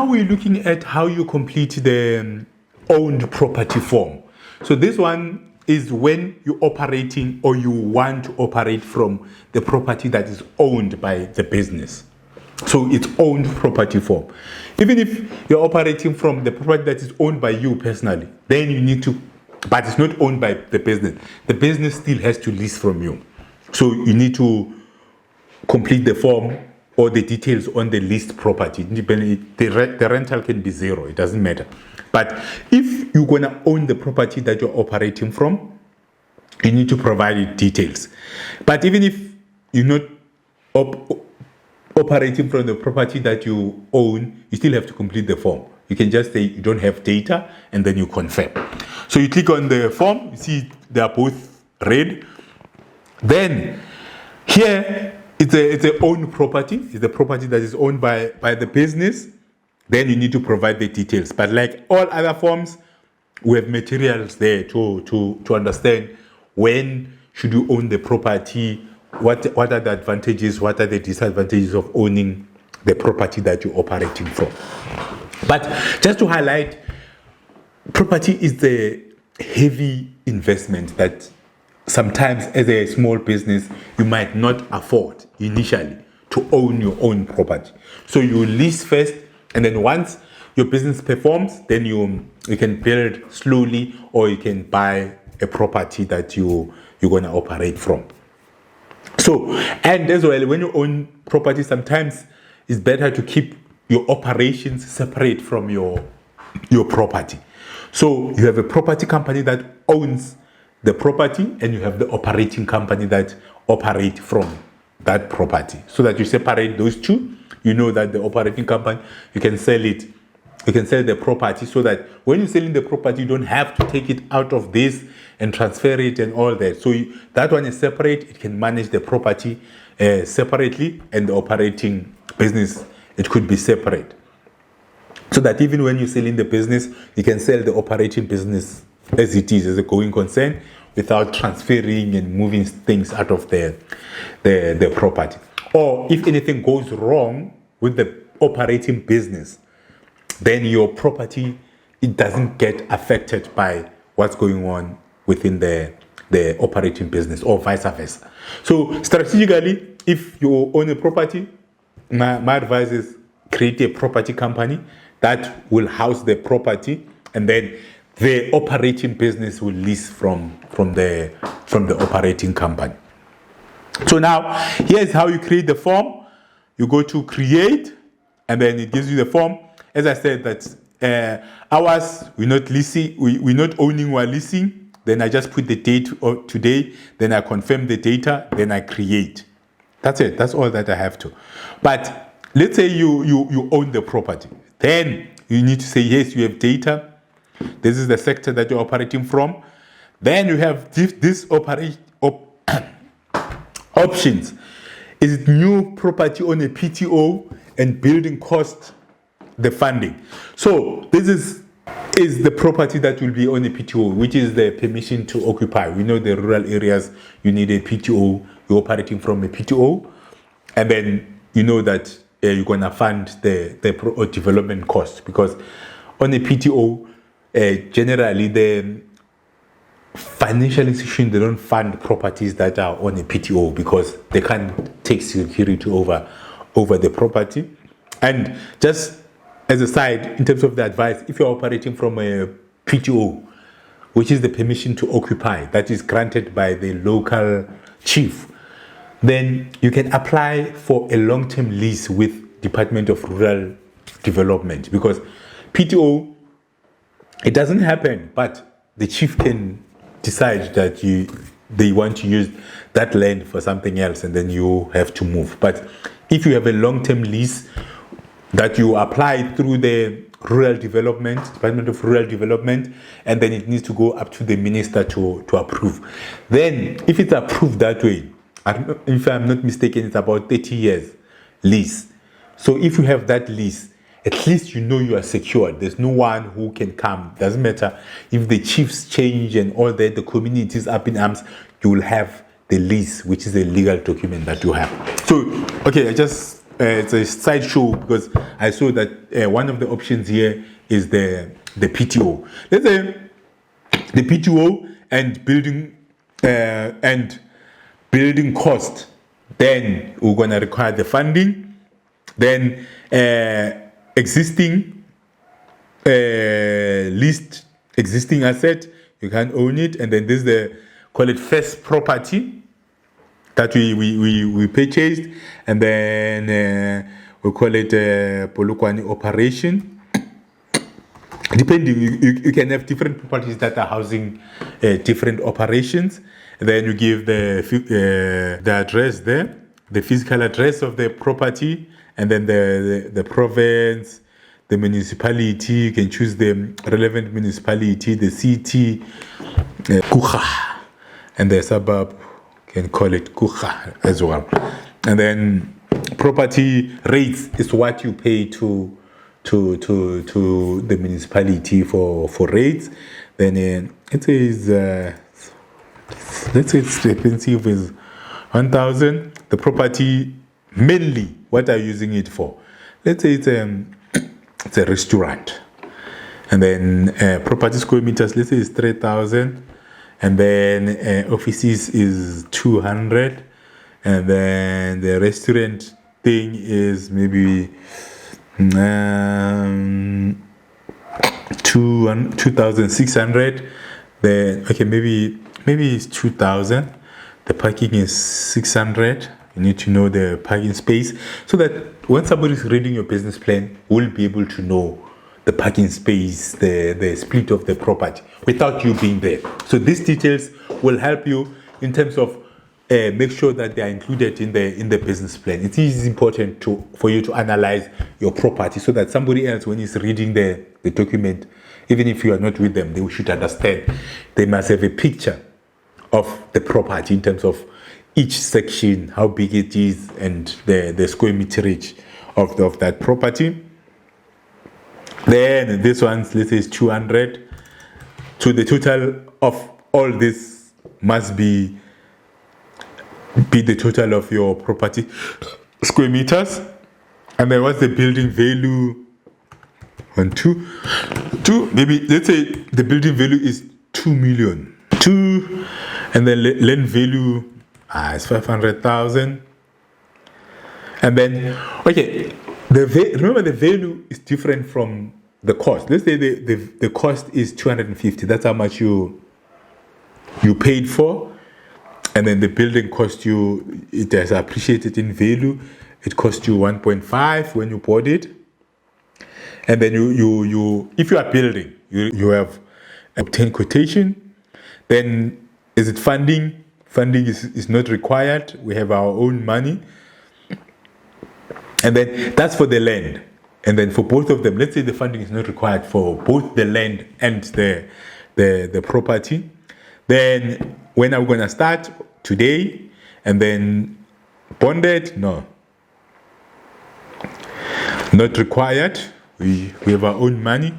now we're looking at how you complete the owned property form. So this one is when you're operating or you want to operate from the property that is owned by the business. So it's owned property form. Even if you're operating from the property that is owned by you personally, then you need to, but it's not owned by the business. The business still has to lease from you. So you need to complete the form or the details on the leased property. The rental can be zero, it doesn't matter. But if you're going to own the property that you're operating from, you need to provide details. But even if you're not operating from the property that you own, you still have to complete the form. You can just say you don't have data and then you confirm. So you click on the form, you see they are both red. Then here it's a owned property. It's the property that is owned by the business. Then you need to provide the details. But like all other forms, we have materials there to understand when should you own the property, what are the advantages, what are the disadvantages of owning the property that you're operating from. But just to highlight, property is the heavy investment that sometimes as a small business, you might not afford initially to own your own property. So you lease first, and then once your business performs, then you can build slowly, or you can buy a property that you're going to operate from. So, and as well, when you own property, sometimes it's better to keep your operations separate from your property. So you have a property company that owns the property, and you have the operating company that operate from that property, so that you separate those two. You know that the operating company, you can sell the property, so that when you're selling the property, you don't have to take it out of this and transfer it and all that. So that one is separate. It can manage the property separately, and the operating business, it could be separate, so that even when you're selling the business, you can sell the operating business as it is, as a going concern, without transferring and moving things out of the property. Or if anything goes wrong with the operating business, then your property, it doesn't get affected by what's going on within the operating business, or vice versa. So strategically, if you own a property, my advice is create a property company that will house the property, and then the operating business will lease from the operating company. So now, here's how you create the form. You go to create, and then it gives you the form. As I said, that ours, we're not leasing, we're not owning, we're leasing. Then I just put the date of today, then I confirm the data, then I create. That's it. That's all that I have to. But let's say you own the property. Then you need to say, yes, you have data. This is the sector that you're operating from. Then you have this options. Is it new property on a PTO and building cost, the funding? So this is the property that will be on a PTO, which is the permission to occupy. We know the rural areas, you need a PTO. You're operating from a PTO, and then you know that you're going to fund the development cost, because on a PTO, generally the financial institutions, they don't fund properties that are on a PTO, because they can't take security over the property. And just as a side, in terms of the advice, if you're operating from a PTO, which is the permission to occupy, that is granted by the local chief, then you can apply for a long-term lease with Department of Rural Development, because PTO, it doesn't happen, but the chief can decide that they want to use that land for something else, and then you have to move. But if you have a long-term lease that you apply through the Rural Development, Department of Rural Development, and then it needs to go up to the minister to approve. Then, if it's approved that way, if I'm not mistaken, it's about 30 years lease. So if you have that lease, at least you know you are secured. There's no one who can come. Doesn't matter if the chiefs change and all that, the community is up in arms, you will have the lease, which is a legal document that you have. So, okay, I just it's a sideshow because I saw that one of the options here is the PTO. Let's say the PTO and building cost. Then we're gonna require the funding. Then existing list existing asset, you can own it, and then this is the call it first property that we purchased, and then we call it Polokwane operation. Depending, you can have different properties that are housing different operations. And then you give the address there, the physical address of the property, and then the province, the municipality. You can choose the relevant municipality, the city, Kucha, and the suburb. You can call it Kucha as well. And then property rates is what you pay to the municipality for rates. Then it says let's say it's expensive is 1,000. The property mainly what are you using it for? Let's say it's a restaurant, and then property square meters, let's say it's 3,000, and then offices is 200, and then the restaurant thing is maybe 2,600. Then okay, maybe it's 2,000. The parking is 600. You need to know the parking space so that when somebody is reading your business plan, we'll be able to know the parking space, the split of the property without you being there. So these details will help you in terms of make sure that they are included in the business plan. It is important for you to analyze your property so that somebody else, when he's reading the document, even if you are not with them, they should understand. They must have a picture of the property in terms of each section, how big it is, and the square meterage of that property. Then this one, let's say, is 200. So the total of all this must be the total of your property square meters. And then what's the building value? 1, 2, maybe let's say the building value is 2 million. 2, and then land value is 500,000. And then okay, remember the value is different from the cost. Let's say the cost is 250. That's how much you paid for. And then the building cost you, it has appreciated in value. It cost you 1.5 when you bought it. And then you if you are building, you have obtained quotation. Then is it funding? Funding is not required. We have our own money. And then that's for the land. And then for both of them, let's say the funding is not required for both the land and the property. Then when are we going to start? Today. And then bonded? No. Not required. We have our own money.